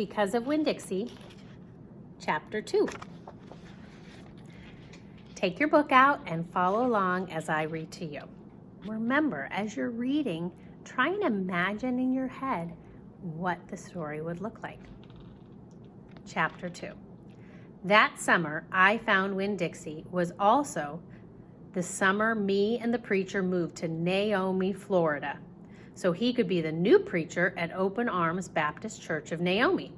Because of Winn-Dixie, Chapter 2. Take your book out and follow along as I read to you. Remember, as you're reading, try and imagine in your head what the story would look like. Chapter 2. That summer, I found Winn-Dixie was also the summer me and the preacher moved to Naomi, Florida, so he could be the new preacher at Open Arms Baptist Church of Naomi.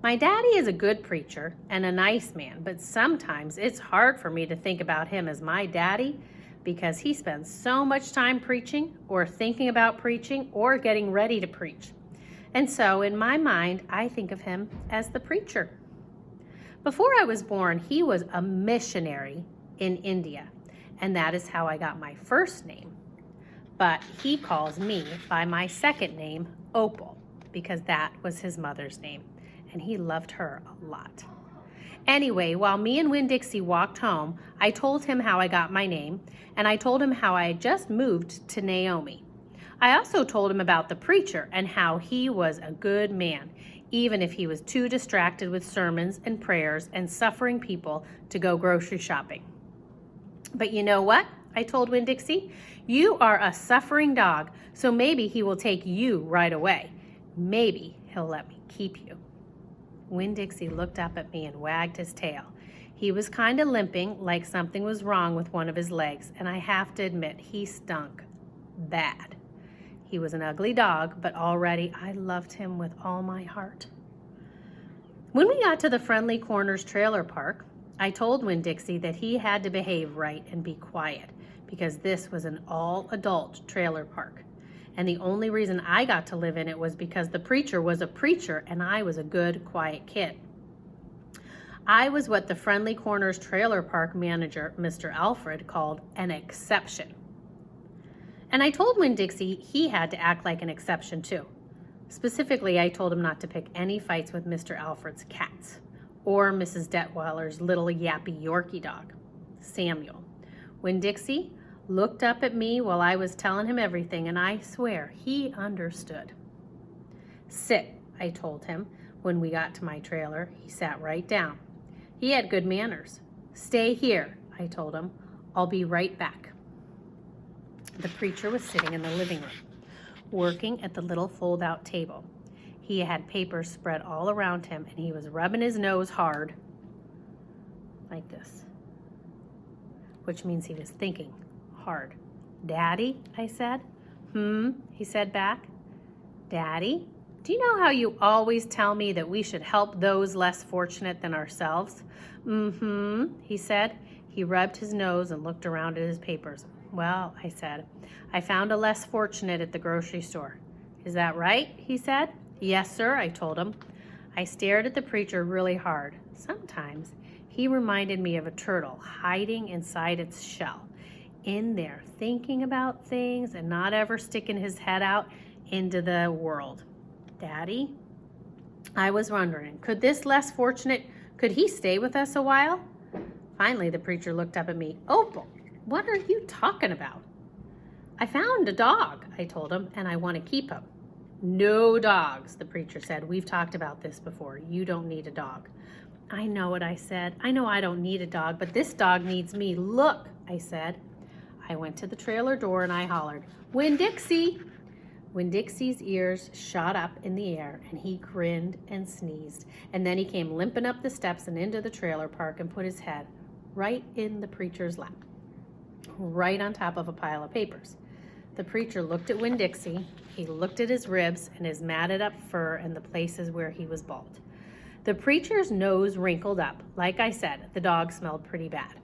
My daddy is a good preacher and a nice man, but sometimes it's hard for me to think about him as my daddy because he spends so much time preaching or thinking about preaching or getting ready to preach. And so in my mind, I think of him as the preacher. Before I was born, he was a missionary in India, and that is how I got my first name. But he calls me by my second name, Opal, because that was his mother's name, and he loved her a lot. Anyway, while me and Winn-Dixie walked home, I told him how I got my name, and I told him how I had just moved to Naomi. I also told him about the preacher and how he was a good man, even if he was too distracted with sermons and prayers and suffering people to go grocery shopping. But you know what? I told Winn-Dixie, you are a suffering dog, so maybe he will take you right away. Maybe he'll let me keep you. Winn-Dixie looked up at me and wagged his tail. He was kind of limping, like something was wrong with one of his legs, and I have to admit, he stunk bad. He was an ugly dog, but already I loved him with all my heart. When we got to the Friendly Corners trailer park, I told Winn-Dixie that he had to behave right and be quiet because this was an all-adult trailer park. And the only reason I got to live in it was because the preacher was a preacher and I was a good, quiet kid. I was what the Friendly Corners trailer park manager, Mr. Alfred, called an exception. And I told Winn-Dixie he had to act like an exception too. Specifically, I told him not to pick any fights with Mr. Alfred's cats or Mrs. Detweiler's little yappy Yorkie dog, Samuel. Winn-Dixie looked up at me while I was telling him everything, and I swear he understood. Sit, I told him when we got to my trailer. He sat right down. He had good manners. Stay here, I told him. I'll be right back. The preacher was sitting in the living room, working at the little fold-out table. He had papers spread all around him, and he was rubbing his nose hard, like this, which means he was thinking hard. Daddy, I said. He said back. Daddy, do you know how you always tell me that we should help those less fortunate than ourselves? He said. He rubbed his nose and looked around at his papers. Well, I said, I found a less fortunate at the grocery store. Is that right? He said. Yes, sir, I told him. I stared at the preacher really hard. Sometimes he reminded me of a turtle hiding inside its shell, in there thinking about things and not ever sticking his head out into the world. Daddy, I was wondering, could this less fortunate, could he stay with us a while? Finally, the preacher looked up at me. Opal, what are you talking about? I found a dog, I told him, and I want to keep him. No dogs, the preacher said. We've talked about this before. You don't need a dog. I know what I said. I know I don't need a dog, but this dog needs me. Look, I said. I went to the trailer door and I hollered, Winn-Dixie! Winn-Dixie's ears shot up in the air and he grinned and sneezed. And then he came limping up the steps and into the trailer park and put his head right in the preacher's lap, right on top of a pile of papers. The preacher looked at Winn-Dixie. He looked at his ribs and his matted up fur and the places where he was bald. The preacher's nose wrinkled up. Like I said, the dog smelled pretty bad.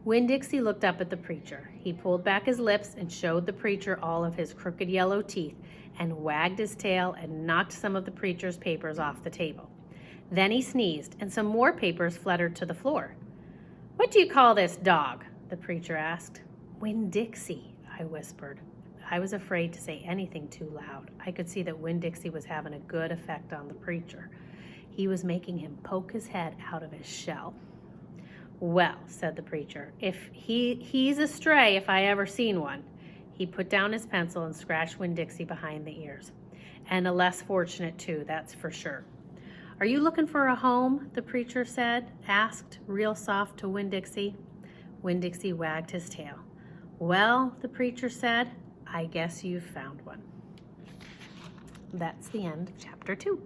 Winn-Dixie looked up at the preacher. He pulled back his lips and showed the preacher all of his crooked yellow teeth and wagged his tail and knocked some of the preacher's papers off the table. Then he sneezed and some more papers fluttered to the floor. What do you call this dog? The preacher asked. Winn-Dixie, I whispered. I was afraid to say anything too loud. I could see that Winn-Dixie was having a good effect on the preacher. He was making him poke his head out of his shell. Well, said the preacher, if he's a stray if I ever seen one. He put down his pencil and scratched Winn-Dixie behind the ears. And a less fortunate too, that's for sure. Are you looking for a home? The preacher asked real soft to Winn-Dixie. Winn-Dixie wagged his tail. Well, the preacher said, I guess you've found one. That's the end of chapter 2.